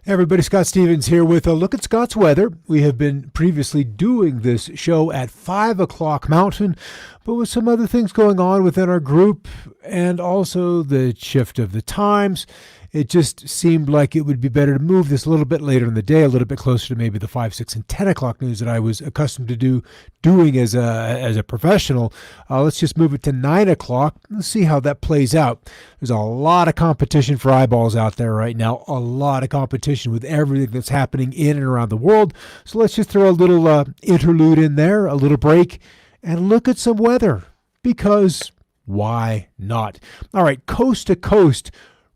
Everybody, Scott Stevens here with a look at Scott's weather. We have been previously doing this show at 5 o'clock Mountain, but with some other things going on within our group and also the shift of the times, it just seemed like it would be better to move this a little bit later in the day, a little bit closer to maybe the 5, 6, and 10 o'clock news that I was accustomed to doing as a professional. Let's just move it to 9 o'clock. Let's see how that plays out. There's a lot of competition for eyeballs out there right now, a lot of competition with everything that's happening in and around the world. So let's just throw a little interlude in there, a little break, and look at some weather, because why not? All right, coast to coast,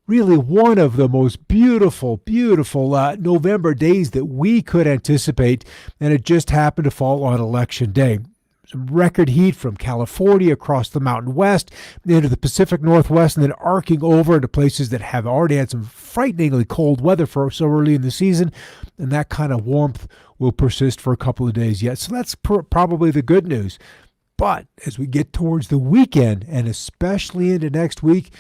really one of the most beautiful November days that we could anticipate, and it just happened to fall on Election Day. Some record heat from California across the Mountain West into the Pacific Northwest, and then arcing over to places that have already had some frighteningly cold weather for so early in the season, and that kind of warmth will persist for a couple of days yet. So that's probably the good news. But as we get towards the weekend, and especially into next week,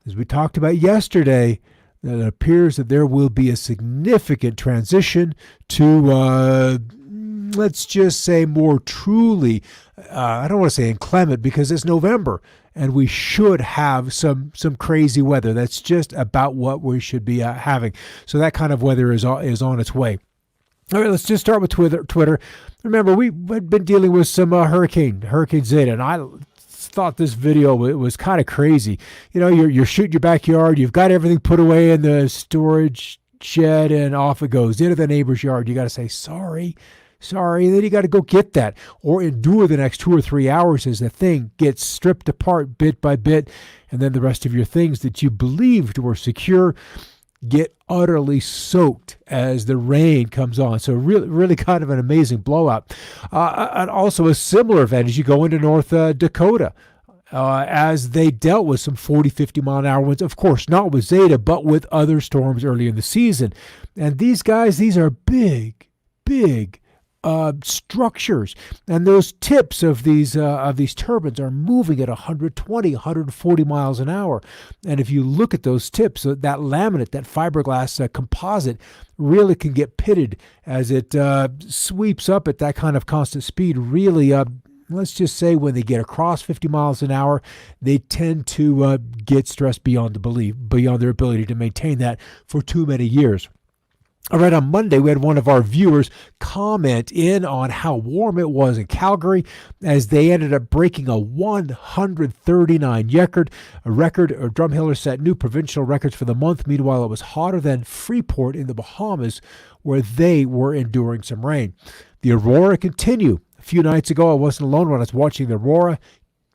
as we talked about yesterday, it appears that there will be a significant transition to, let's just say, more truly, I don't want to say inclement, because it's November, and we should have some crazy weather. That's just about what we should be having. So that kind of weather is on its way. All right, let's just start with Twitter. Remember, we've been dealing with some Hurricane Zeta, and I thought this video was kind of crazy. You know, you're shooting your backyard, you've got everything put away in the storage shed, and off it goes into the neighbor's yard. You got to say sorry, and then you got to go get that, or endure the next 2 or 3 hours as the thing gets stripped apart bit by bit, and then the rest of your things that you believed were secure get utterly soaked as the rain comes on. So really kind of an amazing blowout. And also a similar event as you go into North Dakota, as they dealt with some 40, 50 mile an hour winds. Of course, not with Zeta, but with other storms early in the season. And these are big structures, and those tips of these turbines are moving at 120, 140 miles an hour. And if you look at those tips, that laminate, that fiberglass composite, really can get pitted as it sweeps up at that kind of constant speed. Really, let's just say when they get across 50 miles an hour, they tend to get stressed beyond their ability to maintain that for too many years. All right, on Monday, we had one of our viewers comment in on how warm it was in Calgary, as they ended up breaking a 139 record. Drumheller set new provincial records for the month. Meanwhile, it was hotter than Freeport in the Bahamas, where they were enduring some rain. The aurora continue. A few nights ago, I wasn't alone when I was watching the aurora.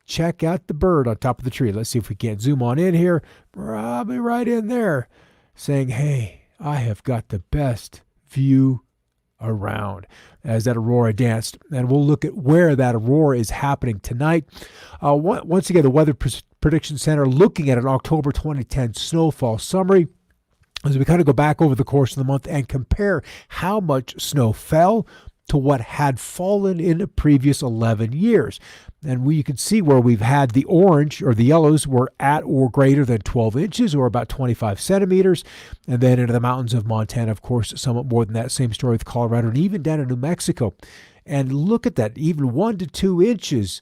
Check out the bird on top of the tree. Let's see if we can't zoom on in here. Probably right in there, saying, hey, I have got the best view around, as that aurora danced. And we'll look at where that aurora is happening tonight. Once again, the Weather Prediction Center looking at an October 2010 snowfall summary, as we kind of go back over the course of the month and compare how much snow fell to what had fallen in the previous 11 years. And you can see where we've had the orange, or the yellows, were at or greater than 12 inches, or about 25 centimeters. And then into the mountains of Montana, of course, somewhat more than that. Same story with Colorado, and even down in New Mexico. And look at that, even 1 to 2 inches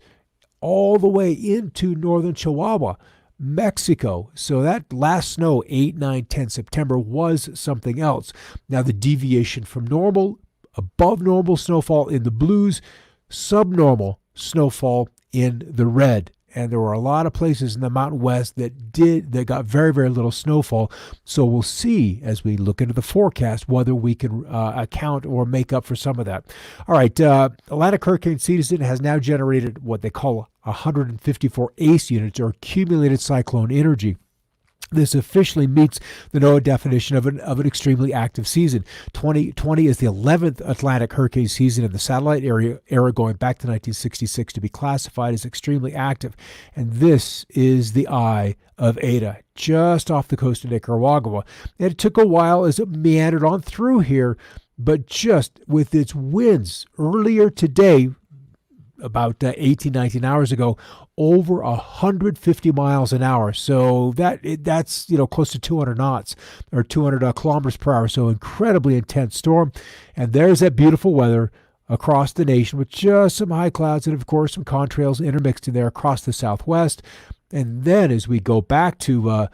all the way into northern Chihuahua, Mexico. So that last snow, 8, 9, 10 September, was something else. Now the deviation from normal, above normal snowfall in the blues, subnormal snowfall in the red. And there were a lot of places in the Mountain West that got very, very little snowfall. So we'll see as we look into the forecast whether we can account or make up for some of that. All right, Atlantic hurricane season has now generated what they call 154 ACE units, or accumulated cyclone energy. This officially meets the NOAA definition of an extremely active season. 2020 is the 11th Atlantic hurricane season in the satellite era going back to 1966 to be classified as extremely active. And this is the eye of Eta, just off the coast of Nicaragua. And it took a while as it meandered on through here, but just with its winds earlier today, about 18, 19 hours ago, over 150 miles an hour. So that's close to 200 knots or 200 kilometers per hour. So incredibly intense storm. And there's that beautiful weather across the nation with just some high clouds and, of course, some contrails intermixed in there across the southwest. And then as we go back to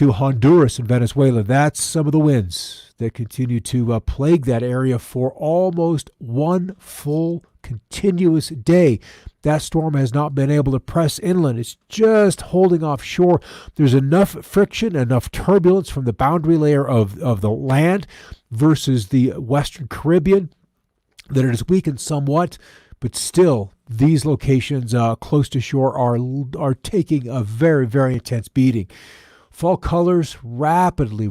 Honduras and Venezuela, that's some of the winds that continue to plague that area for almost one full continuous day. That storm has not been able to press inland. It's just holding offshore. There's enough friction, enough turbulence from the boundary layer of the land versus the Western Caribbean that it has weakened somewhat, but still these locations close to shore are taking a very, very intense beating. Fall colors rapidly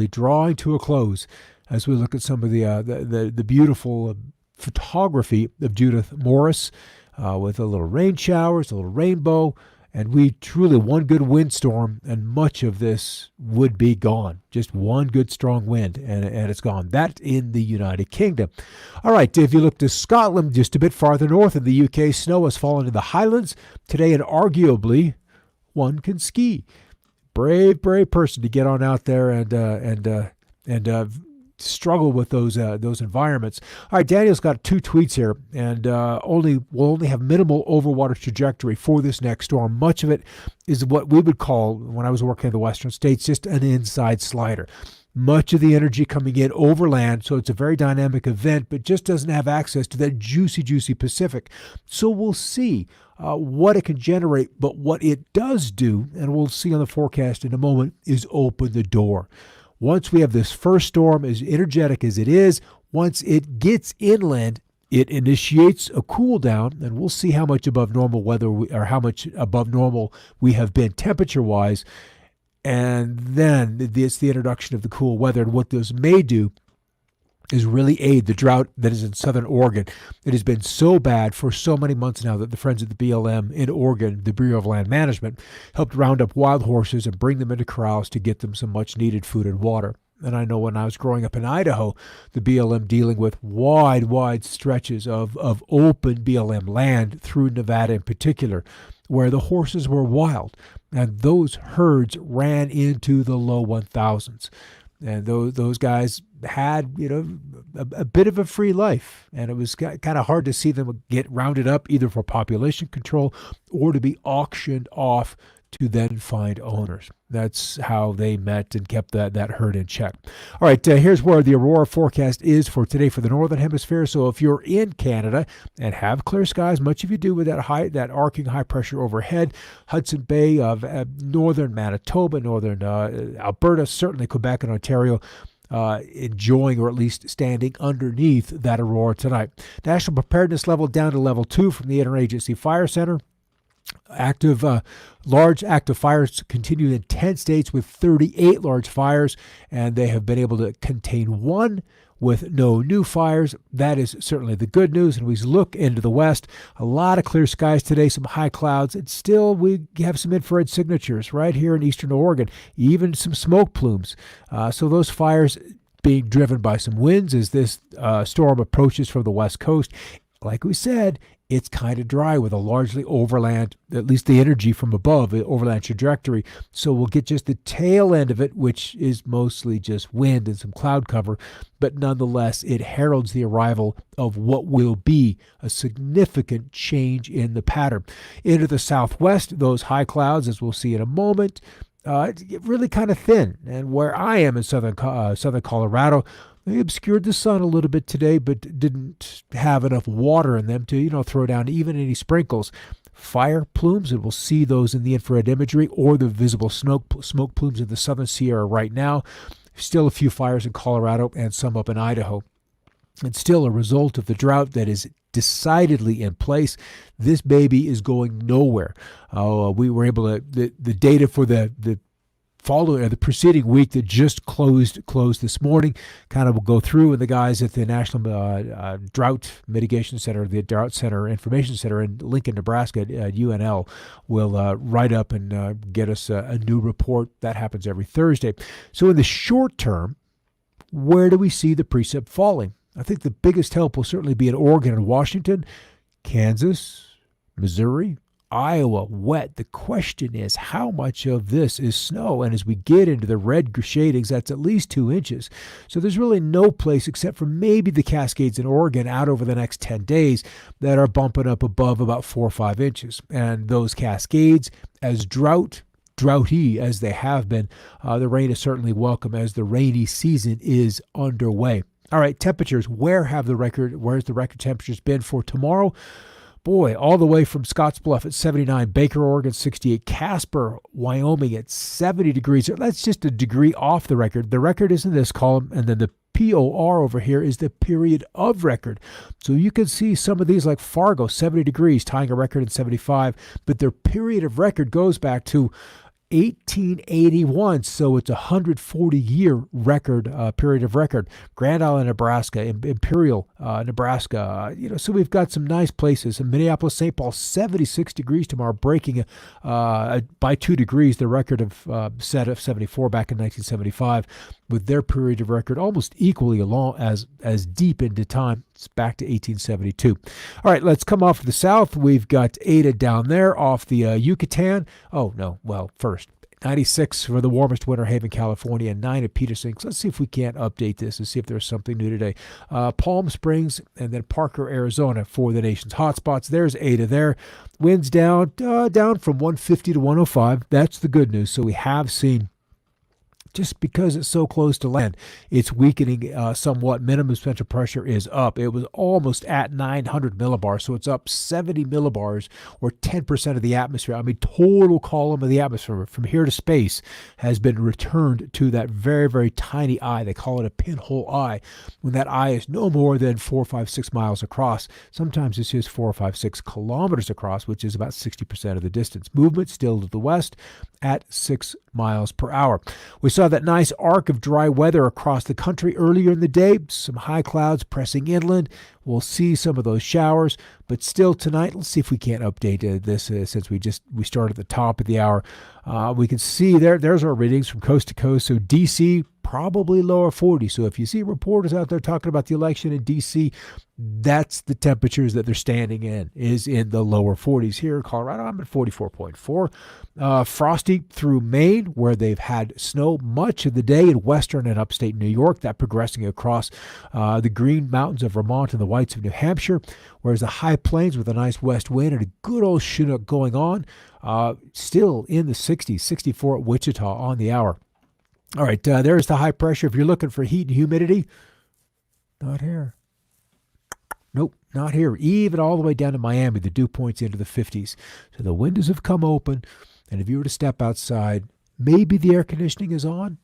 drawing to a close as we look at some of the beautiful photography of Judith Morris with a little rain showers, a little rainbow, and we truly one good windstorm and much of this would be gone. Just one good strong wind and it's gone. That in the United Kingdom. All right, if you look to Scotland, just a bit farther north in the UK, snow has fallen in the Highlands today, and arguably one can ski. Brave person to get on out there and struggle with those environments. All right, Daniel's got 2 tweets here, and we'll only have minimal overwater trajectory for this next storm. Much of it is what we would call, when I was working in the western states, just an inside slider. Much of the energy coming in overland, so it's a very dynamic event, but just doesn't have access to that juicy Pacific. So we'll see what it can generate, but what it does do, and we'll see on the forecast in a moment, is open the door. Once we have this first storm, as energetic as it is, once it gets inland, it initiates a cool down, and we'll see how much above normal weather or how much above normal we have been temperature-wise. And then it's the introduction of the cool weather, and what those may do is really aid the drought that is in southern Oregon. It has been so bad for so many months now that the Friends of the BLM in Oregon, the Bureau of Land Management, helped round up wild horses and bring them into corrals to get them some much needed food and water. And I know when I was growing up in Idaho, the BLM dealing with wide stretches of open BLM land through Nevada in particular, where the horses were wild. And those herds ran into the low 1000s. And those guys had, a bit of a free life. And it was kind of hard to see them get rounded up either for population control or to be auctioned off to then find owners. That's how they met and kept that herd in check. All right, here's where the aurora forecast is for today for the Northern Hemisphere. So if you're in Canada and have clear skies, much of you do with that arcing high pressure overhead, Hudson Bay of northern Manitoba, northern Alberta, certainly Quebec and Ontario, enjoying or at least standing underneath that aurora tonight. National preparedness level down to level 2 from the Interagency Fire Center. Large active fires continue in 10 states with 38 large fires, and they have been able to contain one with no new fires. That is certainly the good news. And we look into the west, a lot of clear skies today, some high clouds, and still we have some infrared signatures right here in eastern Oregon, even some smoke plumes. So those fires being driven by some winds as this storm approaches from the west coast. Like we said, it's kind of dry with a largely overland, at least the energy from above, the overland trajectory. So we'll get just the tail end of it, which is mostly just wind and some cloud cover. But nonetheless, it heralds the arrival of what will be a significant change in the pattern. Into the southwest, those high clouds, as we'll see in a moment, get really kind of thin. And where I am in southern Colorado, they obscured the sun a little bit today, but didn't have enough water in them to, throw down even any sprinkles. Fire plumes, and we'll see those in the infrared imagery, or the visible smoke plumes in the southern Sierra right now. Still a few fires in Colorado and some up in Idaho. And still a result of the drought that is decidedly in place. This baby is going nowhere. We were able to, the data for the preceding week that just closed this morning, kind of will go through, and the guys at the National Drought Mitigation Center, the Drought Center Information Center in Lincoln, Nebraska at UNL, will write up and get us a new report. That happens every Thursday. So in the short term, where do we see the precip falling? I think the biggest help will certainly be in Oregon and Washington. Kansas, Missouri, Iowa, wet. The question is, how much of this is snow? And as we get into the red shadings, that's at least 2 inches. So there's really no place except for maybe the Cascades in Oregon out over the next 10 days that are bumping up above about 4 or 5 inches. And those Cascades, as droughty as they have been, the rain is certainly welcome as the rainy season is underway. All right, temperatures. Where's the record temperatures been for tomorrow? Boy, all the way from Scottsbluff at 79, Baker, Oregon, 68, Casper, Wyoming at 70 degrees. That's just a degree off the record. The record is in this column, and then the POR over here is the period of record. So you can see some of these like Fargo, 70 degrees, tying a record in 75, but their period of record goes back to 1881, so it's a 140-year record, period of record. Grand Island, Nebraska, Imperial, Nebraska. So we've got some nice places. In Minneapolis, St. Paul, 76 degrees tomorrow, breaking by 2 degrees the record of set of 74 back in 1975, with their period of record almost equally long as deep into time. It's back to 1872. All right, let's come off to the south. We've got Ada down there off the Yucatan. Oh, no, well, first, 96 for the warmest Winter Haven, California, and 9 at Peterson. So let's see if we can't update this and see if there's something new today. Palm Springs and then Parker, Arizona for the nation's hotspots. There's Ada there. Winds down from 150 to 105. That's the good news. So we have seen, just because it's so close to land, it's weakening somewhat. Minimum central pressure is up. It was almost at 900 millibars, so it's up 70 millibars, or 10% of the atmosphere. I mean, total column of the atmosphere from here to space has been returned to that very, very tiny eye. They call it a pinhole eye, when that eye is no more than 4 or 5, 6 miles across. Sometimes it's just 4 or 5, 6 kilometers across, which is about 60% of the distance. Movement still to the west at 6 miles per hour. We saw that nice arc of dry weather across the country earlier in the day. Some high clouds pressing inland. We'll see some of those showers, but still tonight, let's see if we can't update this since we started at the top of the hour. We can see there's our readings from coast to coast. So DC, probably lower 40. So if you see reporters out there talking about the election in DC, that's the temperatures that they're standing in, is in the lower 40s. Here in Colorado, I'm at 44.4. Frosty through Maine, where they've had snow much of the day, in western and upstate New York, that progressing across the Green Mountains of Vermont and the Whites of New Hampshire, whereas the high plains with a nice west wind and a good old Chinook going on, still in the 60s, 64 at Wichita on the hour. All right, there's the high pressure. If you're looking for heat and humidity, not here. Nope, not here. Even all the way down to Miami, the dew point's into the 50s. So the windows have come open, and if you were to step outside, maybe the air conditioning is on,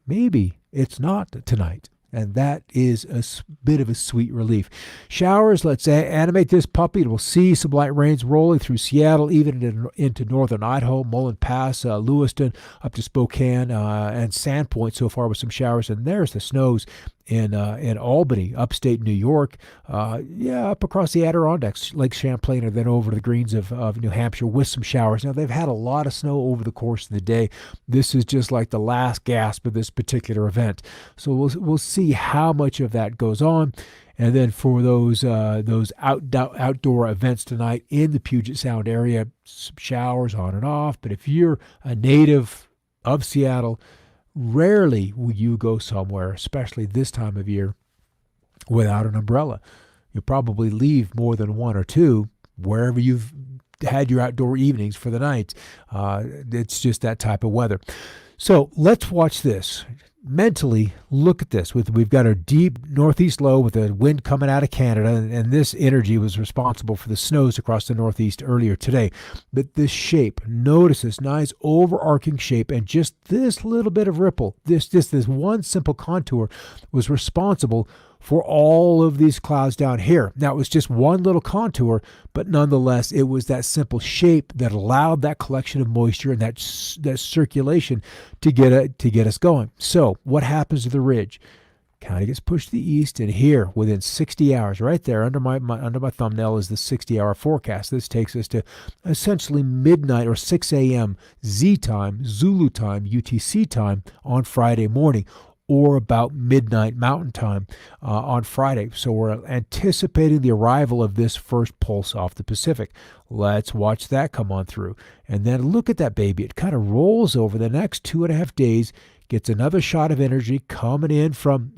maybe it's not tonight. And that is a bit of a sweet relief. Showers, let's animate this puppy. We'll see some light rains rolling through Seattle, even into northern Idaho, Mullen Pass, Lewiston, up to Spokane, and Sandpoint so far with some showers. And there's the snows in Albany, upstate New York, up across the Adirondacks, Lake Champlain, and then over to the Greens of New Hampshire with some showers. Now, they've had a lot of snow over the course of the day. This is just like the last gasp of this particular event. So we'll see how much of that goes on. And then for those outdoor events tonight in the Puget Sound area, some showers on and off. But if you're a native of Seattle, rarely will you go somewhere, especially this time of year, without an umbrella. You'll probably leave more than one or two wherever you've had your outdoor evenings for the night. It's just that type of weather. So let's watch this. Mentally, look at this. We've got our deep northeast low with the wind coming out of Canada, and this energy was responsible for the snows across the northeast earlier today. But this shape, notice this nice overarching shape, and just this little bit of ripple, this one simple contour was responsible for all of these clouds down here. Now, it was just one little contour, but nonetheless, it was that simple shape that allowed that collection of moisture and that circulation to get us going. So what happens to the ridge? Kind of gets pushed to the east, and here within 60 hours, right there under my thumbnail is the 60-hour forecast. This takes us to essentially midnight or 6 a.m. Z time, Zulu time, UTC time on Friday morning. or about midnight Mountain Time on Friday. So we're anticipating the arrival of this first pulse off the Pacific. Let's watch that come on through. And then look at that baby. It kind of rolls over the next 2.5 days, gets another shot of energy coming in from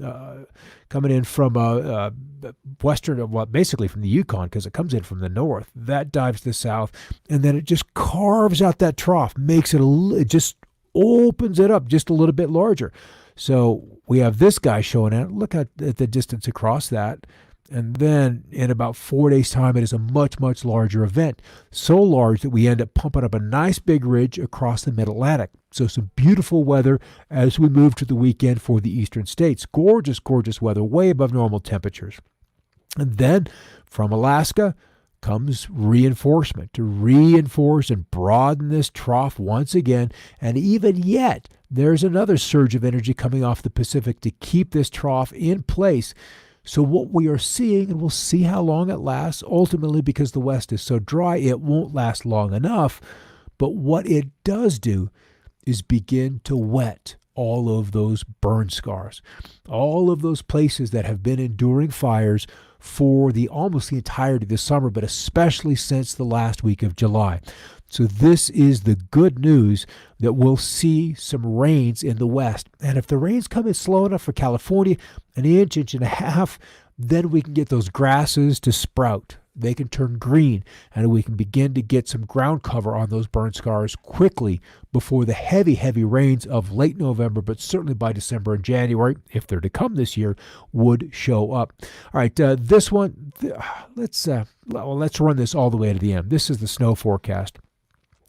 western, well, basically from the Yukon, because it comes in from the north. That dives to the south, and then it just carves out that trough, makes it it just opens it up just a little bit larger. So we have this guy showing out. Look at the distance across that. And then in about 4 days' time, it is a much, much larger event. So large that we end up pumping up a nice big ridge across the mid-Atlantic. So some beautiful weather as we move to the weekend for the eastern states. Gorgeous, gorgeous weather, way above normal temperatures. And then from Alaska comes reinforcement to reinforce and broaden this trough once again. And even yet, there's another surge of energy coming off the Pacific to keep this trough in place. So what we are seeing, and we'll see how long it lasts, ultimately because the West is so dry, it won't last long enough. But what it does do is begin to wet all of those burn scars, all of those places that have been enduring fires for almost the entirety of the summer, but especially since the last week of July. So this is the good news, that we'll see some rains in the west. And if the rains come in slow enough for California, an inch, inch and a half, then we can get those grasses to sprout. They can turn green, and we can begin to get some ground cover on those burn scars quickly before the heavy, heavy rains of late November, but certainly by December and January, if they're to come this year, would show up. All right, this one, let's run this all the way to the end. This is the snow forecast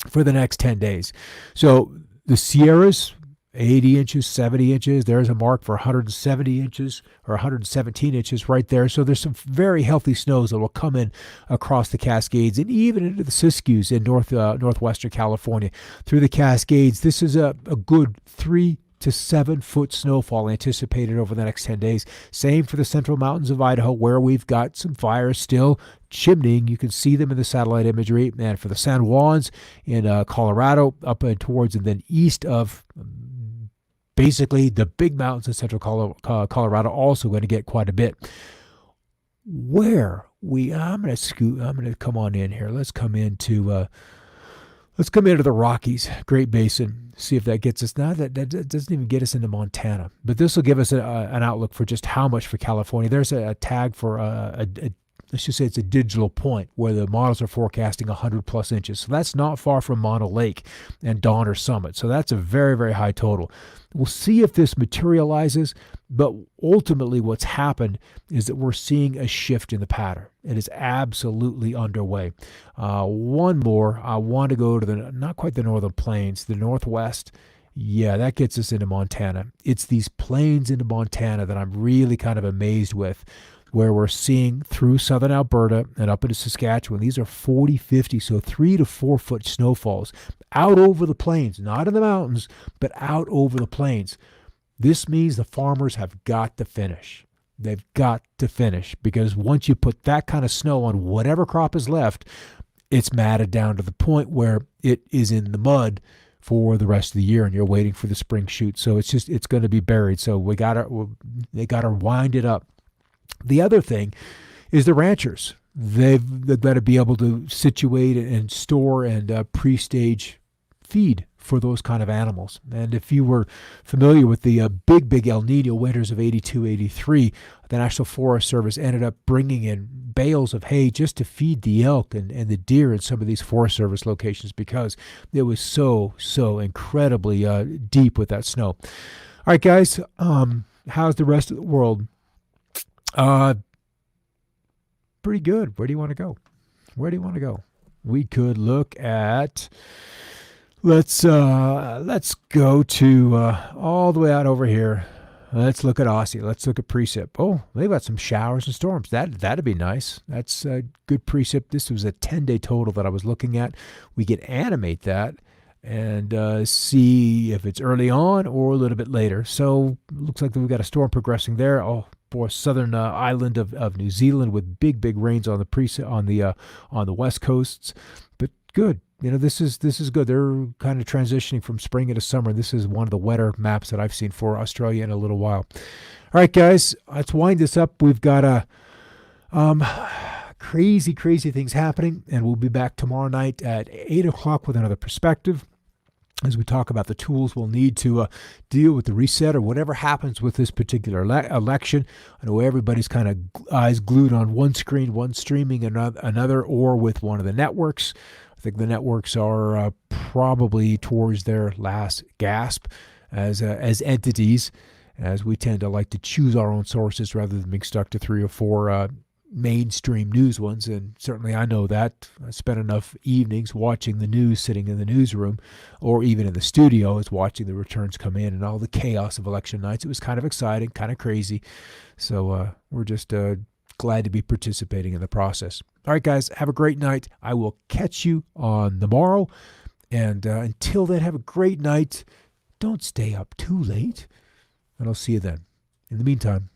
for the next 10 days. So the Sierras, 80 inches, 70 inches. There's a mark for 170 inches or 117 inches right there. So there's some very healthy snows that will come in across the Cascades and even into the Siskiyous in northwestern California. Through the Cascades, this is a good 3 to 7 foot snowfall anticipated over the next 10 days. Same for the central mountains of Idaho, where we've got some fires still chimneying. You can see them in the satellite imagery. And for the San Juans in Colorado, up and towards and then east of basically the big mountains in central Colorado, also going to get quite a bit. I'm going to come on in here. Let's come into the Rockies, Great Basin, see if that gets us. Now that doesn't even get us into Montana, but this will give us an outlook for just how much for California. There's a tag for let's just say it's a digital point where the models are forecasting 100 plus inches. So that's not far from Mono Lake and Donner Summit. So that's a very, very high total. We'll see if this materializes, but ultimately what's happened is that we're seeing a shift in the pattern. It is absolutely underway. One more, I want to go to not quite the northern plains, the northwest. Yeah, that gets us into Montana. It's these plains into Montana that I'm really kind of amazed with, where we're seeing through southern Alberta and up into Saskatchewan. These are 40, 50, so 3 to 4 foot snowfalls out over the plains, not in the mountains, but out over the plains. This means the farmers have got to finish. They've got to finish, because once you put that kind of snow on whatever crop is left, it's matted down to the point where it is in the mud for the rest of the year, and you're waiting for the spring shoot. So it's going to be buried. So they got to wind it up. The other thing is the ranchers. They've got to be able to situate and store and pre-stage feed for those kind of animals. And if you were familiar with the big El Nino winters of 82, 83, the National Forest Service ended up bringing in bales of hay just to feed the elk and the deer in some of these Forest Service locations, because it was so incredibly deep with that snow. All right, guys, how's the rest of the world? Pretty good. Where do you want to go? We could look at, let's go to all the way out over here. Let's look at Aussie. Let's look at precip. Oh, they've got some showers and storms. That'd be nice. That's a good precip. This was a 10-day total that I was looking at. We could animate that and see if it's early on or a little bit later. So looks like we've got a storm progressing there. Oh, for southern island of New Zealand, with big rains on the west coasts, but good. this is good. They're kind of transitioning from spring into summer. This is one of the wetter maps that I've seen for Australia in a little while. All right, guys, let's wind this up. We've got a crazy things happening, and we'll be back tomorrow night at 8 o'clock with another perspective, as we talk about the tools we'll need to deal with the reset or whatever happens with this particular election. I know everybody's kind of eyes glued on one screen, one streaming another, or with one of the networks. I think the networks are probably towards their last gasp as entities, as we tend to like to choose our own sources rather than being stuck to 3 or 4 mainstream news ones. And certainly I know that. I spent enough evenings watching the news, sitting in the newsroom or even in the studio, as watching the returns come in and all the chaos of election nights. It was kind of exciting, kind of crazy. So we're just glad to be participating in the process. All right, guys, have a great night. I will catch you on the morrow. And until then, have a great night. Don't stay up too late. And I'll see you then. In the meantime,